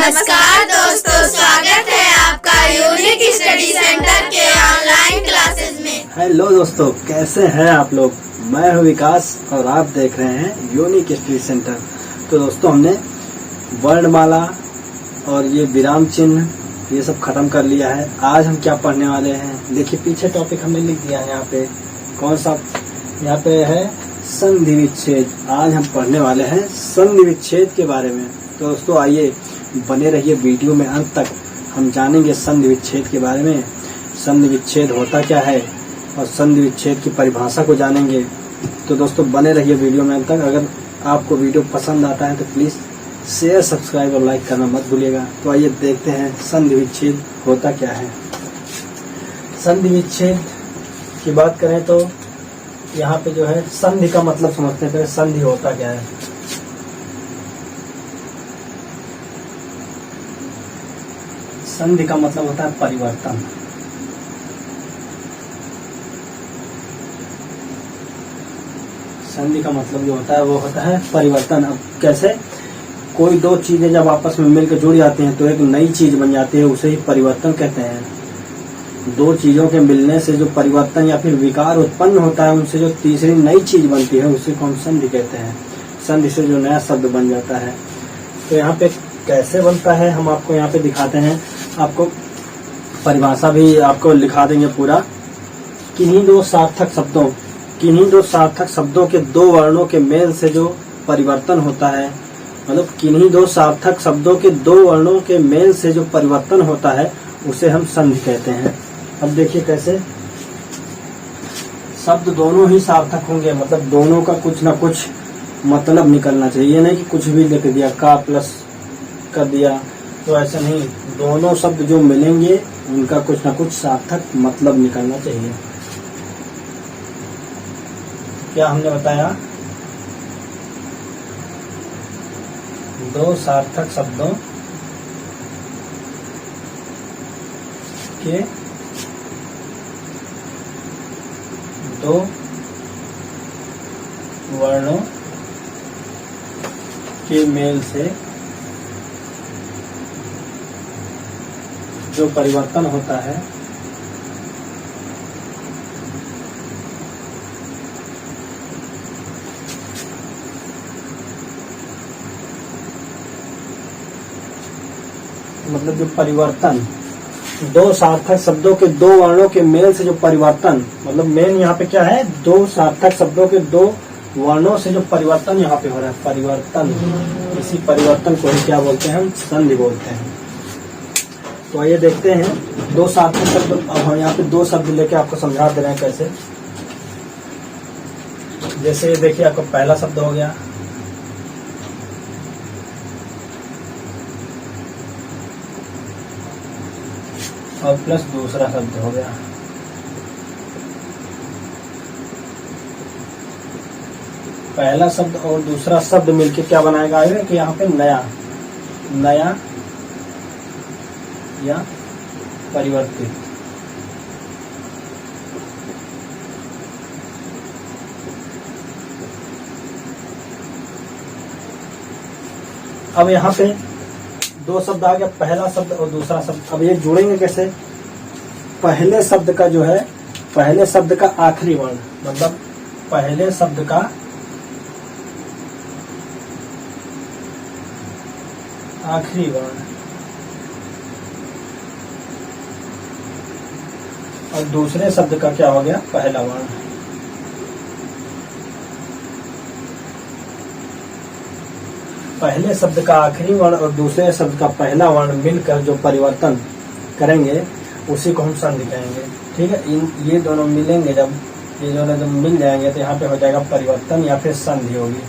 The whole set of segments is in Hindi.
नमस्कार दोस्तों, स्वागत है आपका यूनिक स्टडी सेंटर के ऑनलाइन क्लासेस में। हेलो दोस्तों, कैसे हैं आप लोग। मैं हूं विकास और आप देख रहे हैं यूनिक स्टडी सेंटर। तो दोस्तों, हमने वर्णमाला और ये विराम चिन्ह ये सब खत्म कर लिया है। आज हम क्या पढ़ने वाले हैं, देखिए पीछे टॉपिक हमने लिख दिया है। यहाँ पे कौन सा, यहाँ पे है संधि विच्छेद। आज हम पढ़ने वाले हैं संधि विच्छेद के बारे में। तो दोस्तों आइए बने रहिए वीडियो में अंत तक। हम जानेंगे संधि विच्छेद के बारे में, संधि विच्छेद होता क्या है और संधि विच्छेद की परिभाषा को जानेंगे। तो दोस्तों बने रहिए वीडियो में अंत तक। अगर आपको वीडियो पसंद आता है तो प्लीज शेयर, सब्सक्राइब और लाइक करना मत भूलिएगा। तो आइए देखते हैं संधि विच्छेद होता क्या है। संधि विच्छेद की बात करें तो यहाँ पे जो है संधि का मतलब समझते हैं। संधि होता क्या है। संधि का मतलब होता है परिवर्तन। संधि का मतलब जो होता है वो होता है परिवर्तन। अब कैसे, कोई दो चीजें जब आपस में मिलकर जुड़ जाती हैं तो एक नई चीज बन जाती है, उसे ही परिवर्तन कहते हैं। दो चीजों के मिलने से जो परिवर्तन या फिर विकार उत्पन्न होता है, उनसे जो तीसरी नई चीज बनती है उसे को हम संधि कहते हैं। संधि से जो नया शब्द बन जाता है। तो यहाँ पे कैसे बनता है हम आपको यहाँ पे दिखाते हैं। आपको परिभाषा भी आपको लिखा देंगे पूरा। किन्हीं दो सार्थक शब्दों के दो वर्णों के मेल से जो परिवर्तन होता है, मतलब किन्हीं दो सार्थक शब्दों के दो वर्णों के मेल से जो परिवर्तन होता है उसे हम संधि कहते हैं। अब देखिए कैसे, शब्द दोनों ही सार्थक होंगे, मतलब दोनों का कुछ ना कुछ मतलब निकलना चाहिए। नहीं कि कुछ भी लिख दिया, का प्लस कर दिया, तो ऐसा नहीं। दोनों शब्द जो मिलेंगे उनका कुछ ना कुछ सार्थक मतलब निकलना चाहिए। क्या हमने बताया, दो सार्थक शब्दों के दो वर्णों के मेल से जो परिवर्तन होता है मतलब जो परिवर्तन, दो सार्थक शब्दों के दो वर्णों के मेल से जो परिवर्तन, मतलब मेन यहाँ पे क्या है, दो सार्थक शब्दों के दो वर्णों से जो परिवर्तन यहाँ पे हो रहा है, परिवर्तन। इसी परिवर्तन को ही क्या बोलते हैं, हम संधि बोलते हैं। तो आइए देखते हैं दो सार्थक शब्द। अब हम यहाँ पे दो शब्द लेके आपको समझा दे रहे हैं कैसे। जैसे देखिए, आपका पहला शब्द हो गया और प्लस दूसरा शब्द हो गया। पहला शब्द और दूसरा शब्द मिलके क्या बनाएगा आगे कि यहाँ पे नया, नया या परिवर्तित। अब यहाँ पे दो शब्द आ गया, पहला शब्द और दूसरा शब्द। अब ये जुड़ेंगे कैसे, पहले शब्द का जो है, पहले शब्द का आखिरी वर्ण, मतलब पहले शब्द का आखिरी वर्ण और दूसरे शब्द का क्या हो गया, पहला वर्ण। पहले शब्द का आखिरी वर्ण और दूसरे शब्द का पहला वर्ण मिलकर जो परिवर्तन करेंगे उसी को हम संधि कहेंगे। ठीक है, ये दोनों मिलेंगे, जब ये दोनों जब मिल जाएंगे तो यहाँ पे हो जाएगा परिवर्तन या फिर संधि होगी।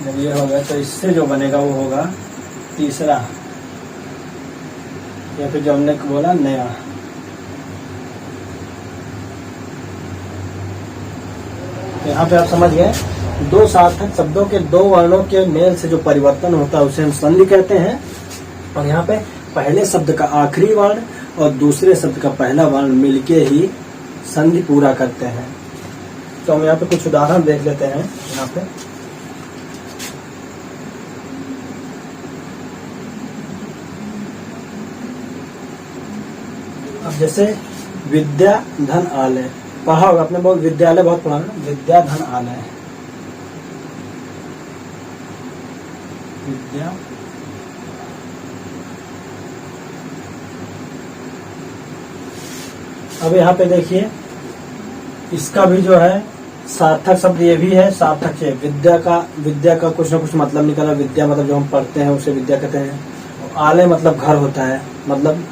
जब ये होगा तो इससे जो बनेगा वो होगा तीसरा, या फिर जो हमने बोला नया। यहाँ पे आप समझ गए, दो सार्थक शब्दों के दो वर्णों के मेल से जो परिवर्तन होता है उसे हम संधि कहते हैं। और यहाँ पे पहले शब्द का आखिरी वर्ण और दूसरे शब्द का पहला वर्ण मिलके ही संधि पूरा करते हैं। तो हम यहाँ पे कुछ उदाहरण देख लेते हैं। यहाँ पे अब जैसे विद्या धन आलय पढ़ा होगा आपने, बहुत विद्यालय बहुत पढ़ा ना, विद्या धन आलय, विद्या अब यहाँ पे देखिए इसका भी जो है सार्थक शब्द ये भी है, सार्थक है। विद्या का कुछ ना कुछ मतलब निकला। विद्या मतलब जो हम पढ़ते हैं उसे विद्या कहते हैं। आलय मतलब घर होता है, मतलब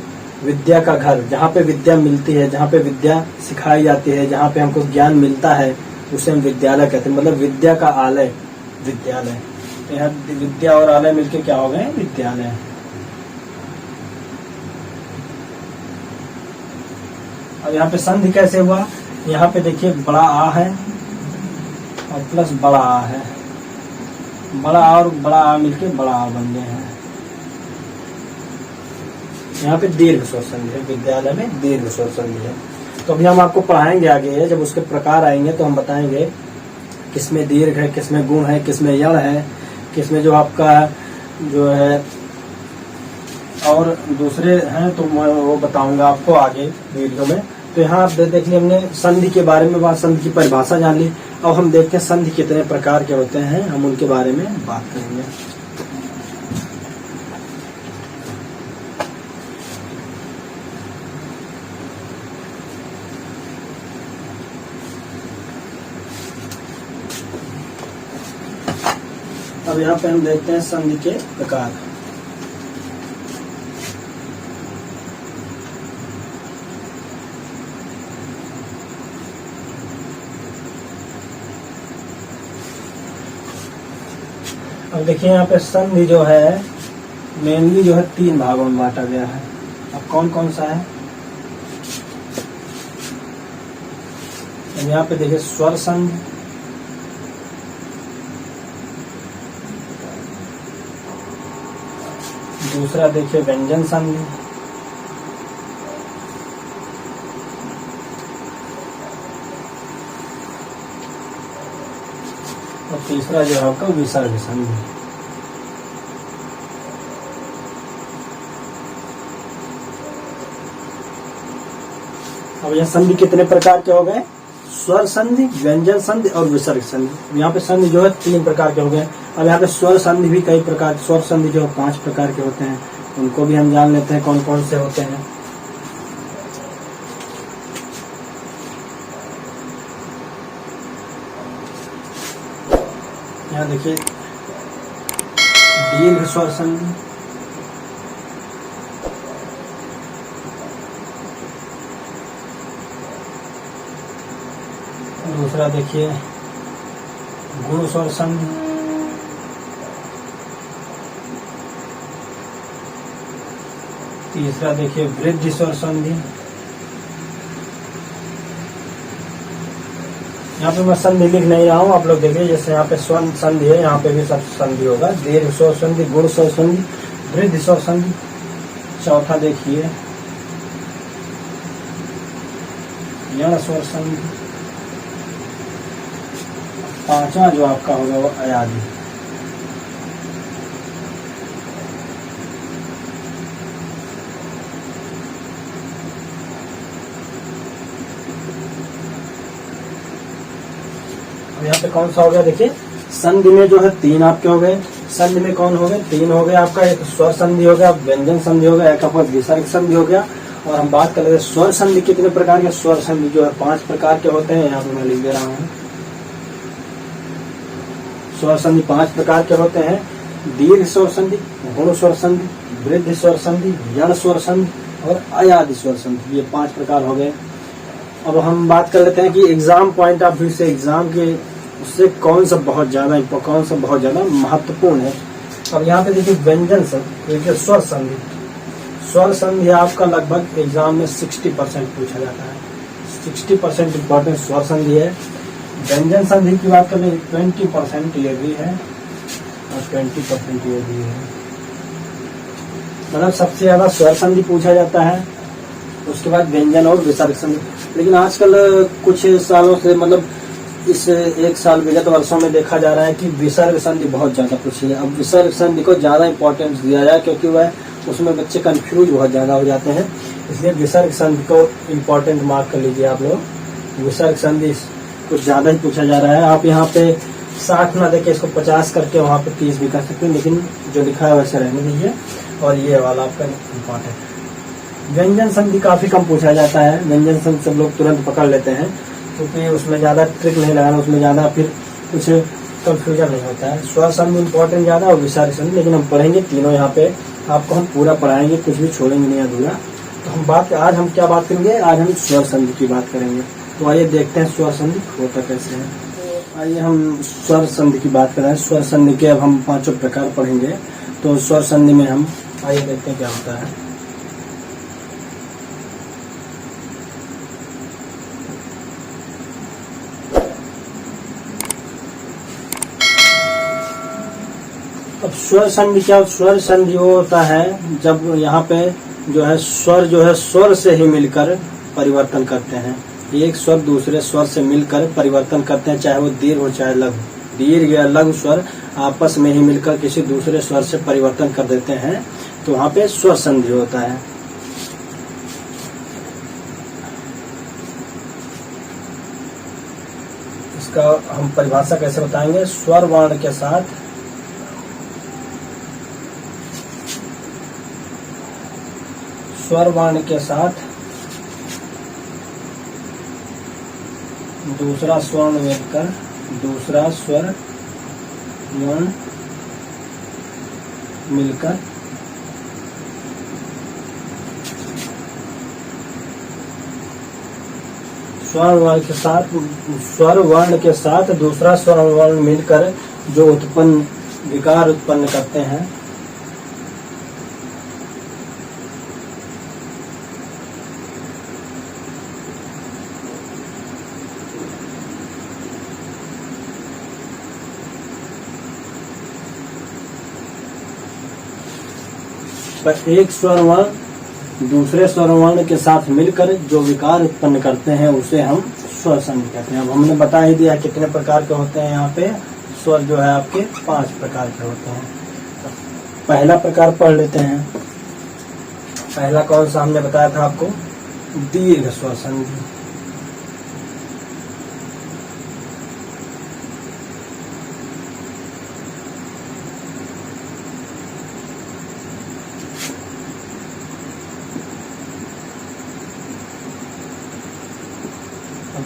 विद्या का घर, जहाँ पे विद्या मिलती है, जहाँ पे विद्या सिखाई जाती है, जहाँ पे हमको ज्ञान मिलता है, उसे हम विद्यालय कहते हैं। मतलब विद्या का आलय विद्यालय। यहाँ विद्या और आलय मिलके क्या हो गए? विद्यालय। अब यहाँ पे संधि कैसे हुआ? यहाँ पे देखिए बड़ा आ है और प्लस बड़ा आ है, बड़ा आ और बड़ा आ मिलके बड़ा आ बन गए हैं। यहाँ पे दीर्घ स्वर संधि है, विद्यालय में दीर्घ स्वर संधि है। तो अभी हम आपको पढ़ाएंगे आगे, जब उसके प्रकार आएंगे तो हम बताएंगे किसमें दीर्घ है, किसमें गुण है, किसमें यण है, किसमें जो आपका जो है और दूसरे हैं, तो मैं वो बताऊंगा आपको आगे वीडियो में। तो यहाँ आप देख लिया हमने संधि के बारे में बात, संधि की परिभाषा जान ली। अब हम देखते हैं संधि कितने प्रकार के होते हैं, हम उनके बारे में बात करेंगे। अब यहाँ पे हम देखते हैं संधि के प्रकार। अब देखिए यहाँ पे संधि जो है मेनली जो है 3 भागों में बांटा गया है। अब कौन कौन सा है? अब यहाँ पे देखिए स्वर संधि, दूसरा देखिए व्यंजन संधि, और तीसरा जो है आपका विसर्ग संधि। अब यह संधि कितने प्रकार के हो गए? स्वर संधि, व्यंजन संधि और विसर्ग संधि। यहाँ पे संधि जो है 3 प्रकार के हो गए। अब यहाँ पे स्वर संधि भी कई प्रकार, स्वर संधि जो है 5 प्रकार के होते हैं, उनको भी हम जान लेते हैं कौन कौन से होते हैं। यहाँ देखिए दीर्घ स्वर संधि, दूसरा देखिए गुण स्वर संधि, तीसरा देखिए वृद्धि स्वर संधि। यहाँ पे मैं संधि लिख नहीं रहा हूँ, आप लोग देखिए जैसे यहाँ पे स्वर संधि है, यहाँ पे भी सब संधि होगा। दीर्घ स्वर संधि, गुण स्वर संधि, वृद्धि स्वर संधि। चौथा देखिए यण स्वर संधि। पांचवा जो आपका होगा वो अयादि। अब यहाँ पे कौन सा हो गया? देखिए संधि में जो है 3 आपके हो गए। संधि में कौन हो गए? 3 हो गए आपका। एक स्वर संधि हो गया, व्यंजन संधि हो गया, एक आपका विसर्ग संधि हो गया। और हम बात कर रहे हैं स्वर संधि कितने प्रकार के? स्वर संधि जो है 5 प्रकार के होते हैं। यहाँ पे मैं लिख दे रहा हूँ, स्वर संधि 5 प्रकार के होते हैं। दीर्घ स्वर संधि, गुण स्वर संधि, वृद्धि स्वर संधि, यण स्वर संधि और अयादि स्वर संधि। ये 5 प्रकार हो गए। अब हम बात कर लेते हैं कि एग्जाम पॉइंट ऑफ व्यू से, एग्जाम के उससे कौन सा बहुत ज्यादा महत्वपूर्ण है। अब यहाँ पे देखिए व्यंजन संधि, देखिए स्वर संधि। स्वर संधि आपका लगभग एग्जाम में 60% पूछा जाता है। 60% इम्पोर्टेंट स्वर संधि है। व्यंजन संधि की बात करें 20% ये भी है और 20% ये भी है। मतलब सबसे ज्यादा स्वर संधि पूछा जाता है, उसके बाद व्यंजन और विसर्ग संधि। लेकिन आजकल कुछ सालों से मतलब इस एक साल विगत वर्षों में देखा जा रहा है कि विसर्ग संधि बहुत ज्यादा पूछी है। अब विसर्ग संधि को ज्यादा इंपॉर्टेंस दिया जाए क्योंकि वह उसमें बच्चे कंफ्यूज बहुत ज्यादा हो जाते हैं, इसलिए विसर्ग संधि को इम्पोर्टेंट मार्क कर लीजिए आप लोग। विसर्ग संधि कुछ ज्यादा ही पूछा जा रहा है। आप यहाँ पे 60 ना देके इसको 50 करके वहाँ पे 30 भी कर सकते हैं, लेकिन जो लिखा है वैसे रहने दीजिए। और ये वाला आपका इम्पोर्टेंट। व्यंजन संधि काफी कम पूछा जाता है। व्यंजन संधि सब लोग तुरंत पकड़ लेते हैं क्योंकि उसमें ज्यादा ट्रिक नहीं लगाना, उसमें ज्यादा फिर कुछ कंफ्यूजन नहीं होता है। स्वर संधि इम्पोर्टेंट ज्यादा और विसर्ग संधि, लेकिन हम पढ़ेंगे तीनों। यहाँ पे आपको हम पूरा पढ़ाएंगे, कुछ भी छोड़ेंगे नहीं अधूरा। तो आज हम क्या बात करेंगे? आज हम स्वर संधि की बात करेंगे। तो आइए देखते हैं स्वर संधि होता कैसे है। तो आइए हम स्वर संधि की बात करें। स्वर संधि के अब हम 5 प्रकार पढ़ेंगे। तो स्वर संधि में हम आइए देखते हैं क्या होता है। अब स्वर संधि क्या? स्वर संधि वो होता है जब यहाँ पे जो है स्वर जो है स्वर से ही मिलकर परिवर्तन करते हैं। एक स्वर दूसरे स्वर से मिलकर परिवर्तन करते हैं, चाहे वो दीर्घ हो चाहे लघु। दीर्घ या लघु स्वर आपस में ही मिलकर किसी दूसरे स्वर से परिवर्तन कर देते हैं, तो वहाँ पे स्वर संधि होता है। इसका हम परिभाषा कैसे बताएंगे? स्वर वर्ण के साथ स्वर वर्ण के साथ दूसरा स्वर मिलकर दूसरा स्वर वर्ण मिलकर स्वर वर्ण के साथ दूसरा स्वर वर्ण मिलकर जो विकार उत्पन्न करते हैं, एक स्वर वर्ण दूसरे स्वर वर्ण के साथ मिलकर जो विकार उत्पन्न करते हैं उसे हम स्वर संधि कहते हैं। अब हमने बता ही दिया कितने प्रकार के होते हैं। यहाँ पे स्वर जो है आपके 5 प्रकार के होते हैं। पहला प्रकार पढ़ लेते हैं। पहला कौन सा हमने बताया था आपको? दीर्घ स्वर संधि।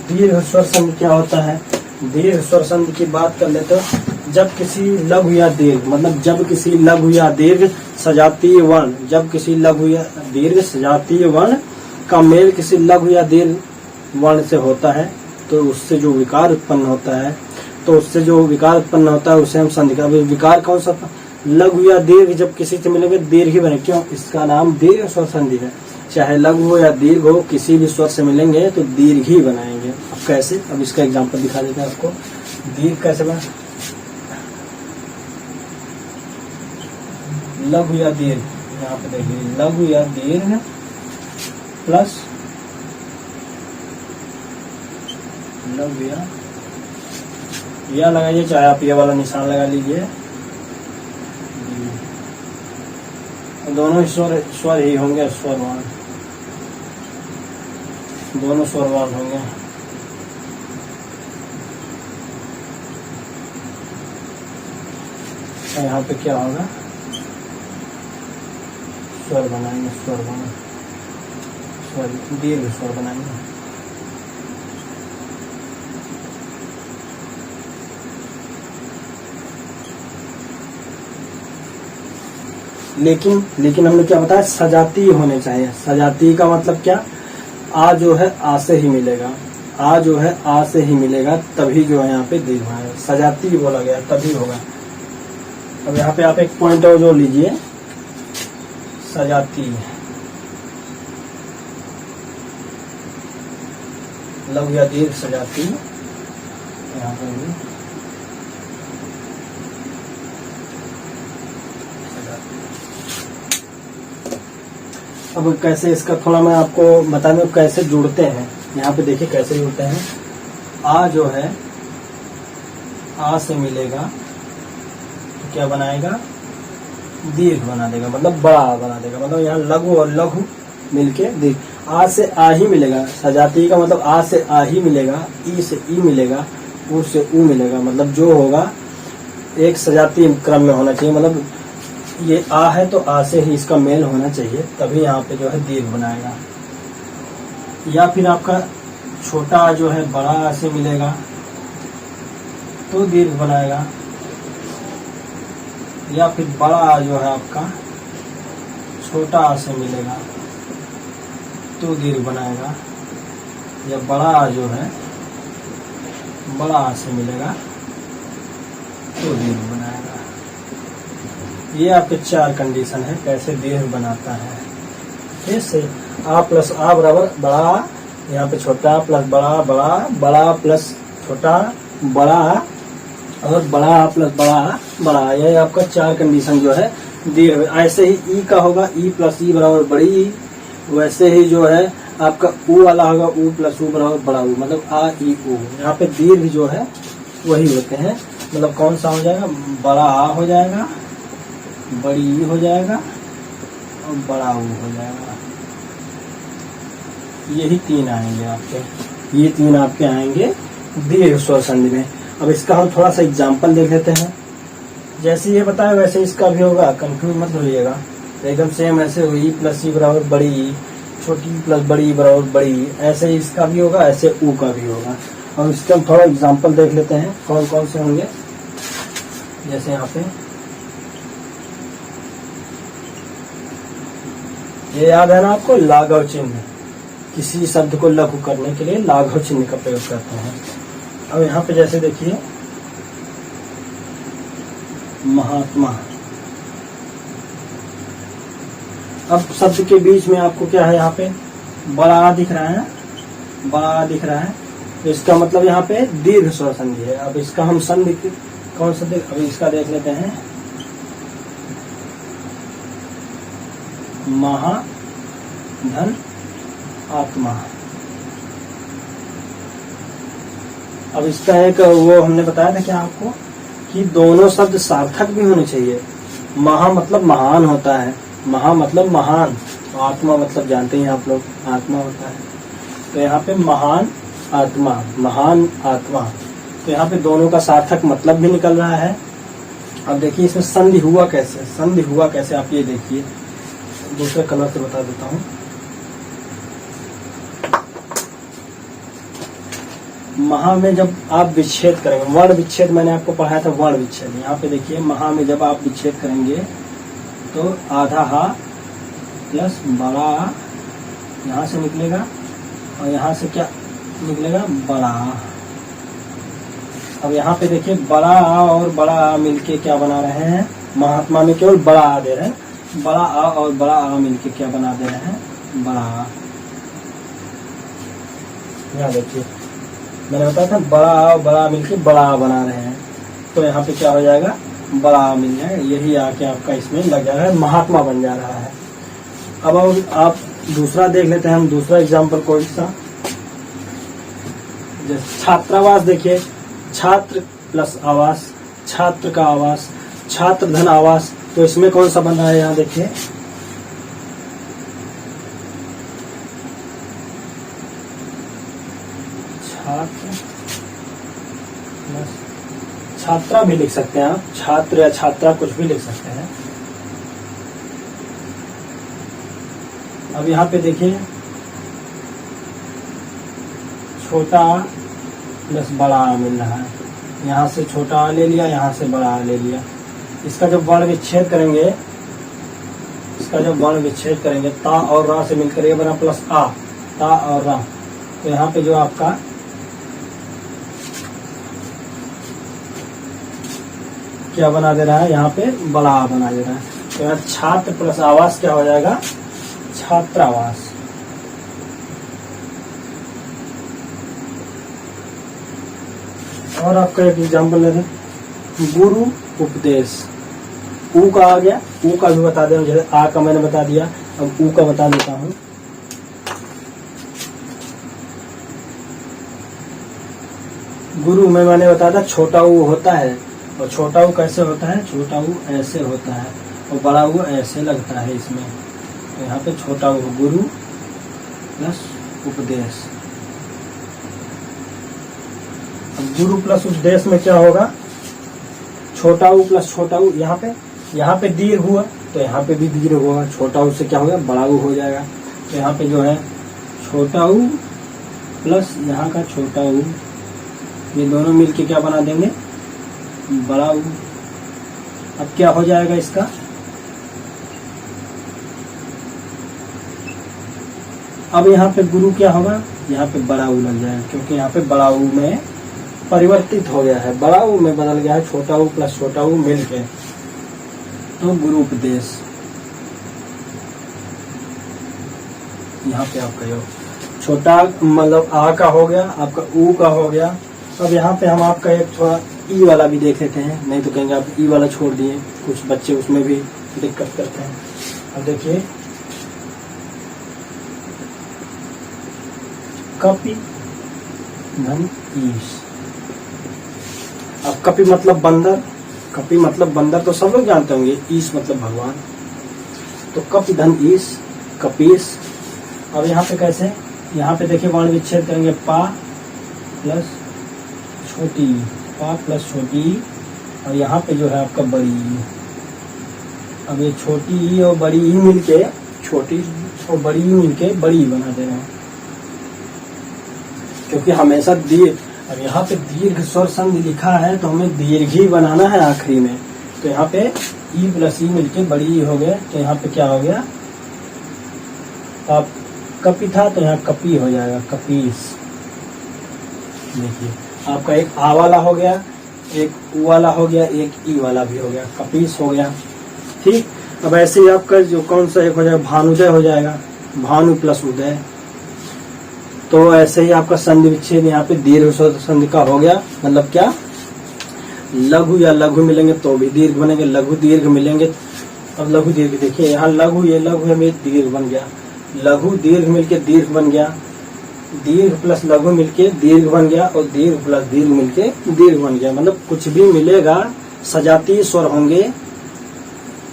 दीर्घ स्वर संधि क्या होता है? दीर्घ स्वर संधि की बात कर ले तो जब किसी लघु या दीर्घ जब किसी लघु या दीर्घ सजातीय वर्ण जब किसी लघु या दीर्घ सजातीय वर्ण का मेल किसी लघु या दीर्घ वर्ण से होता है, तो उससे जो विकार उत्पन्न होता है उसे हम संधि का। विकार कौन सा? लघु या दीर्घ जब किसी से मिलेंगे दीर्घ ही बने। क्यों? इसका नाम दीर्घ स्वर संधि है। चाहे लघु हो या दीर्घ हो, किसी भी स्वर से मिलेंगे तो दीर्घ ही बनाएंगे। अब कैसे? अब इसका एग्जांपल दिखा देते हैं आपको। दीर्घ कैसे बना? लघु या दीर्घ, यहाँ पे देखिए लघु या दीर्घ प्लस लघु या लगाइए, चाहे आप ये वाला निशान लगा लीजिए। दोनों स्वर ही होंगे, स्वर वर्ण दोनों स्वर वर्ण होंगे। यहाँ पे क्या होगा? स्वर बनाएंगे, स्वर वर्ण स्वर दीर्घ स्वर बनाएंगे। लेकिन हमने क्या बताया? सजातीय होने चाहिए। सजातीय का मतलब क्या? आ जो है आ से ही मिलेगा, आ जो है आ से ही मिलेगा, तभी जो है यहाँ पे दीर्घ है। सजातीय बोला गया तभी होगा। अब यहाँ पे आप एक पॉइंट और जोड़ लीजिए, सजातीय लघु या दीर्घ सजातीय। यहाँ पर भी अब कैसे इसका थोड़ा मैं आपको बताने कैसे जुड़ते हैं। यहाँ पे देखिए कैसे जुड़ते हैं। आ जो है आ से मिलेगा तो क्या बनाएगा, दीर्घ बना देगा, मतलब बड़ा बना देगा। मतलब यहाँ लघु और लघु मिलके दीर्घ। आ से आ ही मिलेगा, सजाती का मतलब आ से आ ही मिलेगा, ई से ई मिलेगा, ऊ से ऊ मिलेगा। मतलब जो होगा एक सजाती क्रम में होना चाहिए। मतलब ये आ है तो आ से ही इसका मेल होना चाहिए, तभी यहाँ पे जो है दीर्घ बनाएगा। या फिर आपका छोटा जो है बड़ा आ से मिलेगा तो दीर्घ बनाएगा, या फिर बड़ा आ जो है आपका छोटा आ से मिलेगा तो दीर्घ बनाएगा, या बड़ा आ जो है बड़ा आ से मिलेगा तो दीर्घ बनाएगा। ये आपके 4 कंडीशन है कैसे दीर्घ बनाता है। कैसे, आ प्लस आ बराबर बड़ा, यहाँ पे छोटा प्लस बड़ा, बड़ा बड़ा प्लस छोटा बड़ा, और बड़ा प्लस बड़ा बड़ा। ये आपका 4 कंडीशन जो है दीर्घ। ऐसे ही ई का होगा, ई प्लस ई बराबर बड़ी ई। वैसे ही जो है आपका ऊ वाला होगा, ऊ प्लस ऊ बराबर बड़ा ऊ, मतलब आ ई ऊ। यहाँ पे दीर्घ जो है वही होते हैं। मतलब कौन सा हो जाएगा, बड़ा आ हो जाएगा, बड़ी ई हो जाएगा और बड़ा ऊ हो जाएगा। यही 3 आएंगे आपके, ये 3 आपके आएंगे दीर्घ स्वर संधि में। अब इसका हम थोड़ा सा एग्जाम्पल देख लेते हैं। जैसे ये बताया वैसे इसका भी होगा, कंफ्यूज मत होइएगा। एकदम सेम ऐसे ई प्लस ई बराबर बड़ी ई, छोटी प्लस बड़ी ई बराबर बड़ी ई, ऐसे ही इसका भी होगा, ऐसे ऊ का भी होगा। और इसका हम थोड़ा एग्जाम्पल देख लेते हैं कौन कौन से होंगे। जैसे यहाँ पे ये याद है ना आपको, लाघव चिन्ह, किसी शब्द को लघु करने के लिए लाघव चिन्ह का प्रयोग करते हैं। अब यहाँ पे जैसे देखिए महात्मा, अब शब्द के बीच में आपको क्या है, यहाँ पे बड़ा आ दिख रहा है, बड़ा आ दिख रहा है, तो इसका मतलब यहाँ पे दीर्घ स्वर संधि है। अब इसका हम संधि कौन सा देख, अभी इसका देख लेते हैं। महा धन आत्मा। अब इसका एक वो हमने बताया था क्या आपको कि दोनों शब्द सार्थक भी होने चाहिए। महा मतलब महान होता है, महा मतलब महान, आत्मा मतलब जानते हैं आप लोग आत्मा होता है। तो यहाँ पे महान आत्मा, महान आत्मा, तो यहाँ पे दोनों का सार्थक मतलब भी निकल रहा है। अब देखिए इसमें संधि हुआ कैसे, संधि हुआ कैसे आप ये देखिए, दूसरे कलर से बता देता हूँ। महा में जब आप विच्छेद करेंगे, वर्ण विच्छेद मैंने आपको पढ़ाया था, वर्ण विच्छेद। यहाँ पे देखिए महा में जब आप विच्छेद करेंगे तो आधा हा प्लस बड़ा आ यहाँ से निकलेगा, और यहाँ से क्या निकलेगा, बड़ा आ। अब यहाँ पे देखिए बड़ा आ और बड़ा आ मिलके क्या बना रहे हैं, महात्मा में केवल बड़ा आ दे रहे हैं, बड़ा आ और बड़ा आ मिलके क्या बना दे रहे हैं, बड़ा आ। यहाँ देखिए मैंने बताया था बड़ा आ और बड़ा आ मिलके बड़ा आ बना रहे हैं, तो यहाँ पे क्या हो जाएगा, बड़ा आ मिल जाएगा, यही आके आपका इसमें लग जा रहा है, महात्मा बन जा रहा है। अब आप दूसरा देख लेते हैं हम, दूसरा एग्जाम्पल कोई सा, जैसे छात्रावास देखिए, छात्र प्लस आवास, छात्र का आवास, छात्र धन आवास, तो इसमें कौन सा बन रहा है, यहाँ देखिए छात्र प्लस छात्रा भी लिख सकते हैं आप, छात्र या छात्रा कुछ भी लिख सकते हैं। अब यहाँ पे देखिए छोटा प्लस बड़ा आ मिल रहा है, यहाँ से छोटा आ ले लिया, यहाँ से बड़ा आ ले लिया। इसका जब वर्ण विच्छेद करेंगे, इसका जब वर्ण विच्छेद करेंगे, ता और रा से मिलकर ये बना प्लस आ, ता और रा, तो यहाँ पे जो आपका क्या बना दे रहा है, यहाँ पे बड़ा आ बना दे रहा है। तो यहाँ छात्र प्लस आवास क्या हो जाएगा, छात्रावास। और आपका एक एग्जाम्पल लेते हैं, गुरु उपदेश, ऊ का आ गया, ऊ का भी बता दे, जैसे आ का मैंने बता दिया, अब ऊ का बता देता हूँ। गुरु में मैंने बताया था छोटा ऊ होता है, और छोटा ऊ कैसे होता है, छोटा ऊ ऐसे होता है और बड़ा ऊ ऐसे लगता है इसमें। तो यहाँ पे छोटा ऊ गुरु प्लस उपदेश। अब गुरु प्लस उपदेश में क्या होगा, छोटा ऊ प्लस छोटा ऊ, यहाँ पे दीर्घ हुआ तो यहाँ पे भी दीर्घ होगा, छोटा ऊ से क्या होगा, बड़ा ऊ हो जाएगा। तो यहाँ पे जो है छोटा ऊ प्लस यहाँ का छोटा ऊ, ये दोनों मिलके क्या बना देंगे, बड़ा ऊ। अब क्या हो जाएगा इसका, अब यहाँ पे गुरु क्या होगा, यहाँ पे बड़ा ऊ लग जाएगा, क्योंकि यहाँ पे बड़ा ऊ में परिवर्तित हो गया है, बड़ा ऊ में बदल गया है, छोटा ऊ प्लस छोटा ऊ मिलके, तो गुरु उपदेश। यहाँ पे आपका जो छोटा मतलब आ का हो गया, आपका ऊ का हो गया। अब यहाँ पे हम आपका एक थोड़ा ई वाला भी देख लेते हैं, नहीं तो कहेंगे आप ई वाला छोड़ दिए, कुछ बच्चे उसमें भी दिक्कत करते हैं। अब देखिए कपि धन ईश। अब कपि मतलब बंदर, कपि मतलब बंदर तो सब लोग जानते होंगे, ईश मतलब भगवान, तो कपि धन ईश, कपीश। अब यहाँ पे कैसे, यहाँ पे देखिए वर्ण विच्छेद करेंगे, पा प्लस छोटी, पा प्लस छोटी, और यहाँ पे जो है आपका बड़ी ई। अब ये छोटी ई और बड़ी ई मिलके, छोटी और बड़ी ई मिलके बड़ी ई बना दे रहे हैं, क्योंकि हमेशा दीर्घ, अब यहाँ पे दीर्घ स्वर संधि लिखा है तो हमें दीर्घ ही बनाना है आखिरी में। तो यहाँ पे ई प्लस ई मिलके बड़ी ई हो गया, तो यहाँ पे क्या हो गया, अब कपि था तो यहाँ कपि हो जाएगा, कपीस। देखिए आपका एक आ वाला हो गया, एक ऊ वाला हो गया, एक ई वाला भी हो गया, कपीस हो गया। ठीक, अब ऐसे ही आपका जो कौन सा एक हो जाएगा, भानुदय हो जाएगा, भानु प्लस उदय। तो ऐसे ही आपका संधि विच्छेद यहाँ पे दीर्घ संधि का हो गया, मतलब क्या, लघु या लघु मिलेंगे तो भी दीर्घ बनेंगे, लघु दीर्घ मिलेंगे। अब लघु दीर्घ देखिए, यहाँ लघु, ये लघु है, दीर्घ बन गया, लघु दीर्घ मिलके दीर्घ बन गया, दीर्घ प्लस लघु मिलके दीर्घ बन गया, और दीर्घ प्लस दीर्घ मिलके दीर्घ बन गया। मतलब कुछ भी मिलेगा, सजातीय स्वर होंगे,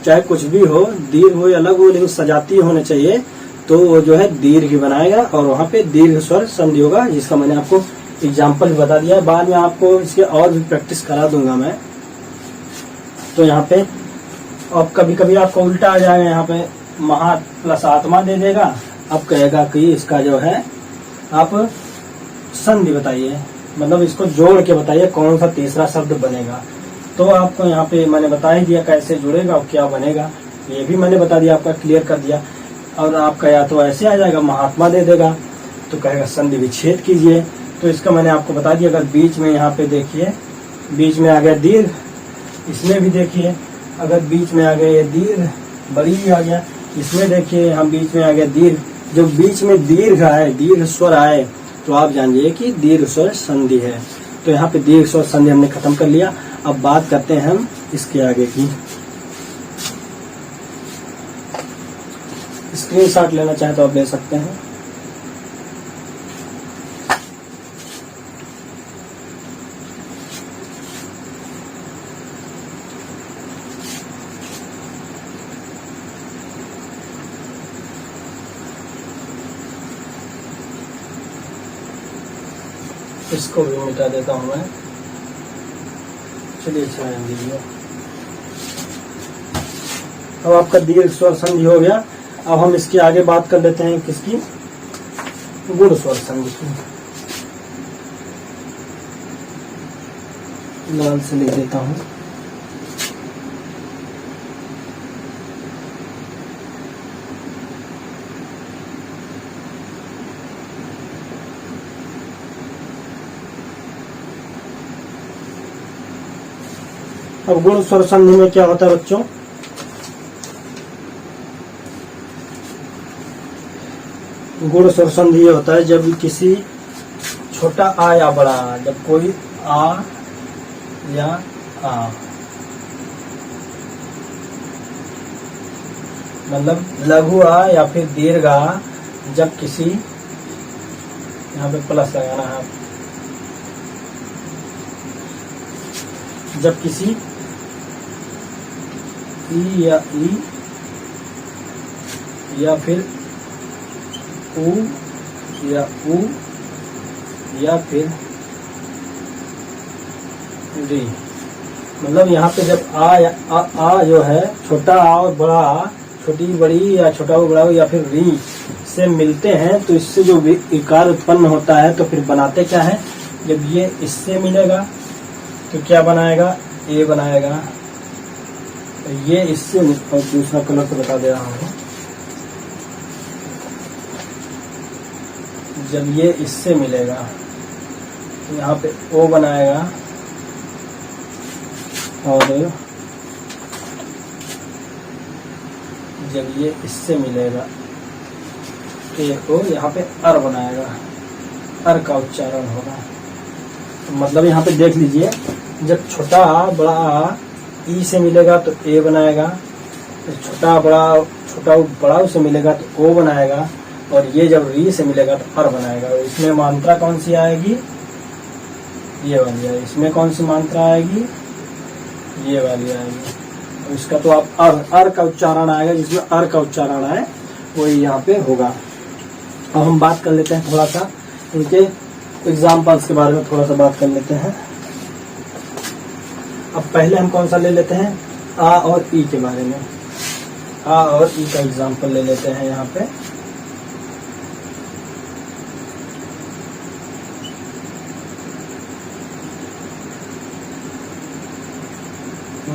चाहे कुछ भी हो, दीर्घ हो या लघु हो, लेकिन सजातीय होने चाहिए, तो वो जो है दीर्घ बनाएगा, और वहां पे दीर्घ स्वर संधि होगा, जिसका मैंने आपको एग्जाम्पल भी बता दिया है। बाद में आपको इसके और भी प्रैक्टिस करा दूंगा मैं। तो यहाँ पे अब कभी कभी आपको उल्टा आ जाएगा, यहाँ पे महा प्लस आत्मा दे देगा, अब कहेगा कि इसका जो है आप संधि बताइए, मतलब इसको जोड़ के बताइए कौन सा तीसरा शब्द बनेगा। तो आपको यहाँ पे मैंने बता ही दिया कैसे जुड़ेगा और क्या बनेगा, ये भी मैंने बता दिया, आपका क्लियर कर दिया। और आपका या तो ऐसे आ जाएगा, महात्मा दे देगा, तो कहेगा संधि विच्छेद कीजिए। तो इसका मैंने आपको बता दिया। अगर बीच में यहाँ पे देखिए, बीच में आ गया दीर्घ, इसमें भी देखिए अगर बीच में आ गया ये दीर्घ, बड़ी ही आ गया, इसमें देखिए हम बीच में आ गया दीर्घ। जो बीच में दीर्घ आए, दीर्घ स्वर आए, तो आप जानिए कि दीर्घ स्वर संधि है। तो यहाँ पे दीर्घ स्वर संधि हमने खत्म कर लिया। अब बात करते हैं हम इसके आगे की। स्क्रीनशॉट लेना चाहे तो आप ले सकते हैं। इसको भी मिटा देता हूं मैं। चलिए अच्छा वीडियो। अब आपका दीर्घ स्वर संधि हो गया। अब हम इसके आगे बात कर लेते हैं किसकी, गुण स्वर संधि की। लाल से लिख देता हूं। अब गुण स्वर संधि में क्या होता है बच्चों, गुण स्वर संधि ये होता है जब किसी छोटा आ या बड़ा आ, जब कोई आ या आ, मतलब लघु आ या फिर दीर्घ आ, जब किसी, यहाँ पे प्लस लगाना है, जब किसी ई या फिर ऊ या फिर री, मतलब यहाँ पे जब आ जो है छोटा आ और बड़ा आ, छोटी बड़ी या छोटा बड़ा या फिर री से मिलते हैं तो इससे जो इकार उत्पन्न होता है तो फिर बनाते क्या है, जब ये इससे मिलेगा तो क्या बनाएगा, ए बनाएगा। तो ये इससे, और दूसरा कलर तो बता दे रहा हूँ, जब ये इससे मिलेगा तो यहाँ पे ओ बनाएगा और जब ये इससे मिलेगा ए को यहाँ पे अर बनाएगा, अर का उच्चारण होगा। तो मतलब यहाँ पे देख लीजिए, जब छोटा आ बड़ा आ ई से मिलेगा तो ए बनाएगा, तो छोटा बड़ा से मिलेगा तो ओ बनाएगा, और ये जब री से मिलेगा तो अर बनाएगा। इसमें मात्रा कौन सी आएगी, ये वाली आएगी। इसमें कौन सी मात्रा आएगी, ये वाली आएगी। तो इसका तो आप अर का उच्चारण आएगा, जिसमें अर का उच्चारण आए वही यहाँ पे होगा। अब हम बात कर लेते हैं थोड़ा सा इनके एग्जाम्पल्स के बारे में, थोड़ा सा बात कर लेते हैं। अब पहले हम कौन सा ले लेते हैं, आ और ई के बारे में। आ और ई का एग्जाम्पल ले लेते हैं यहाँ पे।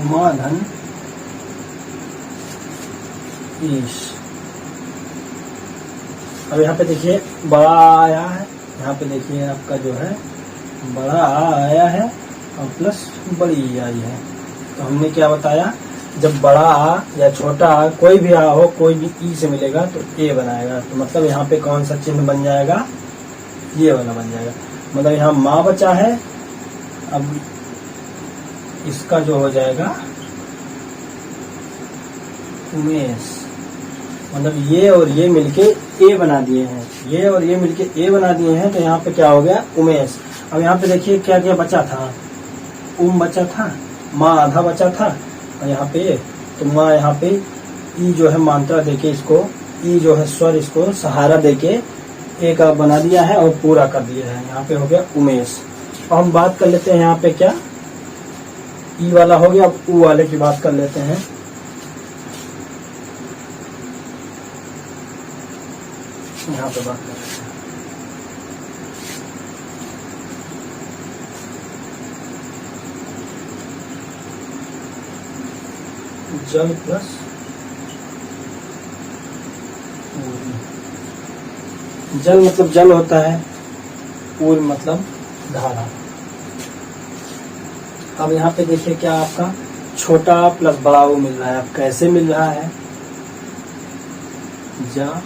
माधन ईश। अब यहाँ पे देखिए बड़ा आया है, यहाँ पे देखिए आपका जो है बड़ा आया है और प्लस बड़ी आई है। तो हमने क्या बताया, जब बड़ा आ या छोटा आ कोई भी आ हो, कोई भी ई से मिलेगा तो ए बनाएगा। तो मतलब यहाँ पे कौन सा चिन्ह बन जाएगा, ये वाला बन जाएगा। मतलब यहाँ माँ बचा है, अब इसका जो हो जाएगा उमेश। मतलब ये और ये मिलके ए बना दिए हैं, ये और ये मिलके ए बना दिए हैं, तो यहाँ पे क्या हो गया, उमेश। अब यहाँ पे देखिए क्या क्या बचा था, बचा था, माँ आधा बचा था, और यहाँ पे तो माँ यहाँ पे ई जो है मात्रा देके इसको, ई जो है स्वर इसको सहारा देके ए का बना दिया है और पूरा कर दिया है। यहाँ पे हो गया उमेश। अब हम बात कर लेते हैं यहाँ पे क्या, ई वाला हो गया। अब ऊ वाले की बात कर लेते हैं। यहाँ पे बात कर लेते हैं। जल प्लस जल मतलब जल होता है, पूर मतलब धारा। अब यहाँ पे देखिए क्या आपका छोटा प्लस बड़ा वो मिल रहा है। अब कैसे मिल रहा है, जा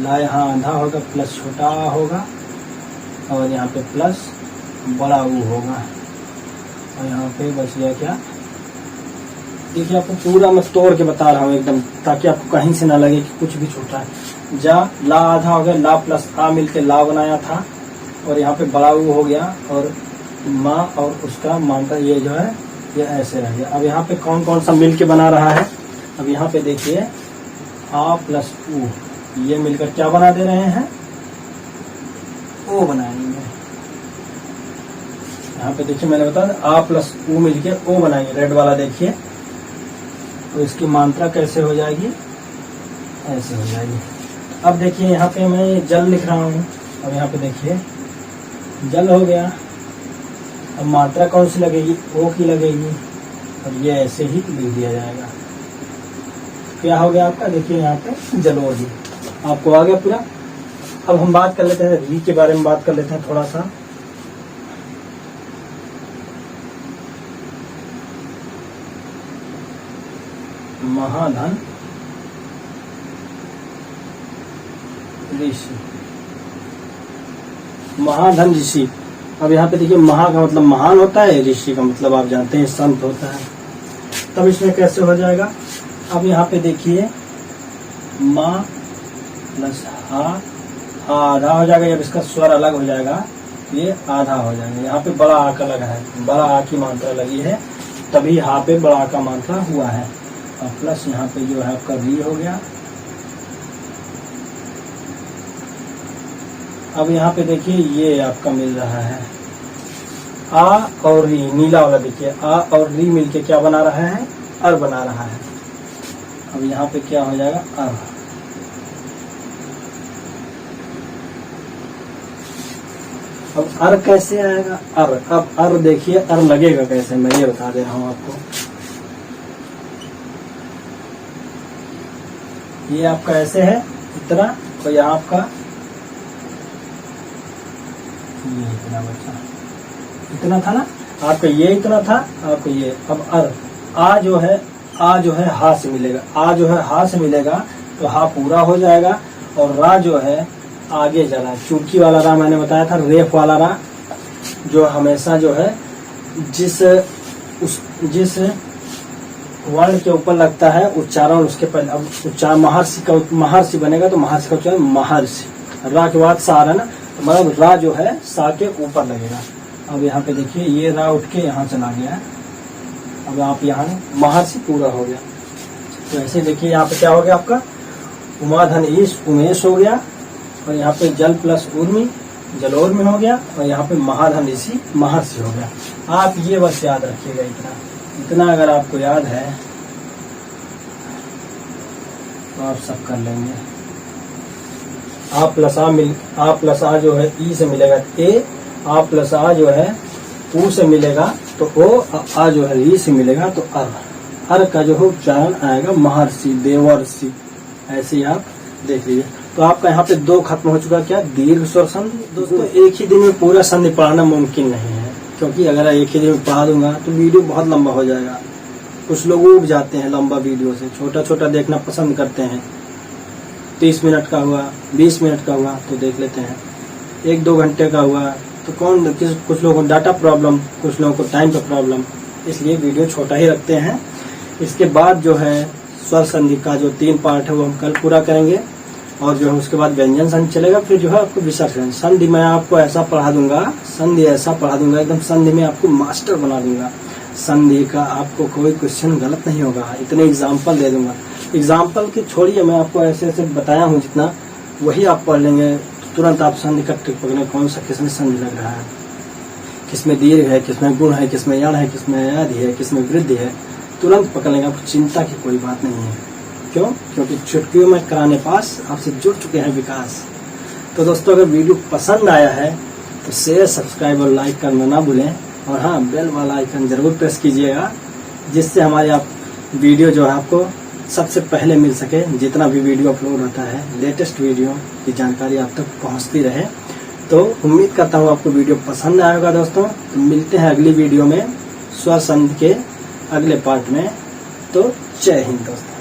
ला यहाँ आधा होगा प्लस छोटा होगा, और यहाँ पे प्लस बड़ा ऊ होगा, और यहाँ पे बच गया क्या, देखिए आपको पूरा मैं तोड़ के बता रहा हूँ एकदम, ताकि आपको कहीं से ना लगे कि कुछ भी छूटा है। जा ला आधा हो गया, ला प्लस आ मिलके ला बनाया था, और यहाँ पे बड़ा ऊ हो गया, और माँ और उसका मानता ये जो है ये ऐसे रह गया। अब यहाँ पे कौन कौन सा मिल के बना रहा है, अब यहाँ पे देखिए आ प्लस ऊ, ये मिलकर क्या बना दे रहे हैं, ओ बनाएंगे। यहाँ पे देखिए मैंने बताया आ प्लस ऊ मिलके ओ बनाएंगे, रेड वाला देखिए। तो इसकी मात्रा कैसे हो जाएगी, ऐसे हो जाएगी। अब देखिए यहाँ पे मैं जल लिख रहा हूँ, अब यहाँ पे देखिए जल हो गया। अब मात्रा कौन सी लगेगी, ओ की लगेगी, और ये ऐसे ही लिख दिया जाएगा। क्या हो गया आपका, देखिए यहाँ पे जलोढ़ी आपको आ गया पूरा। अब हम बात कर लेते हैं री के बारे में, बात कर लेते हैं थोड़ा सा। महाधन ऋषि, महाधन ऋषि। अब यहाँ पे देखिए महा का मतलब महान होता है, ऋषि का मतलब आप जानते हैं संत होता है। तब इसमें कैसे हो जाएगा, अब यहाँ पे देखिए माँ प्लस हा, आधा हो जाएगा। जब इसका स्वर अलग हो जाएगा ये आधा हो जाएगा। यहाँ पे बड़ा आ का लगा है, बड़ा आ की मात्रा लगी है, तभी यहाँ पे बड़ा आ का मात्रा हुआ है। और प्लस यहाँ पे जो है आपका री हो गया। अब यहाँ पे देखिए ये आपका मिल रहा है आ और री, नीला वाला देखिए आ और री मिलके क्या बना रहा है, अर बना रहा है। अब यहाँ पे क्या हो जाएगा, अर। अब अर कैसे आएगा, अर। अब अर देखिए अर लगेगा कैसे, मैं ये बता दे रहा हूं आपको। ये आपका ऐसे है इतना, तो यहाँ आपका ये इतना बचा, इतना था ना आपका, ये इतना था आपको ये। अब अर, आ जो है हा से मिलेगा, आ जो है हा से मिलेगा तो हा पूरा हो जाएगा। और रा जो है आगे चला, चूकी वाला रा मैंने बताया था, रेफ वाला रा जो हमेशा जो है जिस वर्ण के ऊपर लगता है उच्चारण उसके पहले। अब उच्चारण महर्षि बनेगा तो महर्षि का उच्चारण महर्षि। रा के बाद सा है ना, तो मतलब रा जो है सा के ऊपर लगेगा। अब यहाँ पे देखिए ये रा उठ के यहाँ चला गया। अब आप यहाँ महर्षि पूरा हो गया। तो ऐसे देखिए यहाँ पे क्या हो गया आपका, उमाधन ईश उमेश हो गया। और यहाँ पे जल प्लस उर्मी जलोर्मी हो गया। और यहाँ पे महाधन ऋषि महर्षि हो गया। आप ये बस याद रखिएगा, इतना अगर आपको याद है तो आप सब कर लेंगे। आ प्लस आ जो है ई से मिलेगा ए, आ प्लस आ जो है ऊ से मिलेगा तो ओ, आ जो है री से मिलेगा तो अर। अर का जो है उच्चारण आएगा महर्षि देवर्षि। ऐसे ही आप देख लीजिए। तो आपका यहाँ पे 2 खत्म हो चुका, क्या, दीर्घ स्वर संधि। दोस्तों एक ही दिन में पूरा संधि पढ़ाना मुमकिन नहीं है, क्योंकि अगर एक ही दिन में पढ़ा दूंगा तो वीडियो बहुत लंबा हो जाएगा। कुछ लोग उब जाते हैं लंबा वीडियो से, छोटा छोटा देखना पसंद करते हैं। 30 मिनट का हुआ, 20 मिनट का हुआ तो देख लेते हैं, 1-2 घंटे का हुआ तो कुछ लोगों को डाटा प्रॉब्लम, कुछ लोगों को टाइम का प्रॉब्लम, इसलिए वीडियो छोटा ही रखते हैं। इसके बाद जो है स्वर संधि का जो 3 पार्ट है वो हम कल पूरा करेंगे। और जो है उसके बाद व्यंजन संधि चलेगा, फिर जो है आपको विसर्जन संधि। मैं आपको ऐसा पढ़ा दूंगा, संधि ऐसा पढ़ा दूंगा, एकदम संधि में आपको मास्टर बना दूंगा। संधि का आपको कोई क्वेश्चन गलत नहीं होगा, इतने एग्जाम्पल दे दूंगा। एग्जाम्पल की छोड़िए, मैं आपको ऐसे ऐसे बताया हूँ जितना, वही आप पढ़ लेंगे तुरंत आप संधि का ट्रिक पकड़ेंगे, कौन सा किसमें संधि लग रहा है, किसमें दीर्घ है, किसमें गुण है, किसमें यण है, किसमें आदि है, किसमें वृद्धि है, तुरंत पकड़ लेंगे। आपको चिंता की कोई बात नहीं है। क्यों? क्योंकि चुटकियों में कराने पास आपसे जुड़ चुके हैं विकास। तो दोस्तों अगर वीडियो पसंद आया है तो शेयर, सब्सक्राइब और लाइक करना ना भूलें। और हाँ, बेल वाला आइकन जरूर प्रेस कीजिएगा, जिससे हमारे आप वीडियो जो है आपको सबसे पहले मिल सके। जितना भी वीडियो अपलोड होता है, लेटेस्ट वीडियो की जानकारी आप तक पहुंचती रहे। तो उम्मीद करता हूँ आपको वीडियो पसंद आएगा दोस्तों। तो मिलते हैं अगली वीडियो में स्वर संधि के अगले पार्ट में। तो जय हिंद दोस्तों।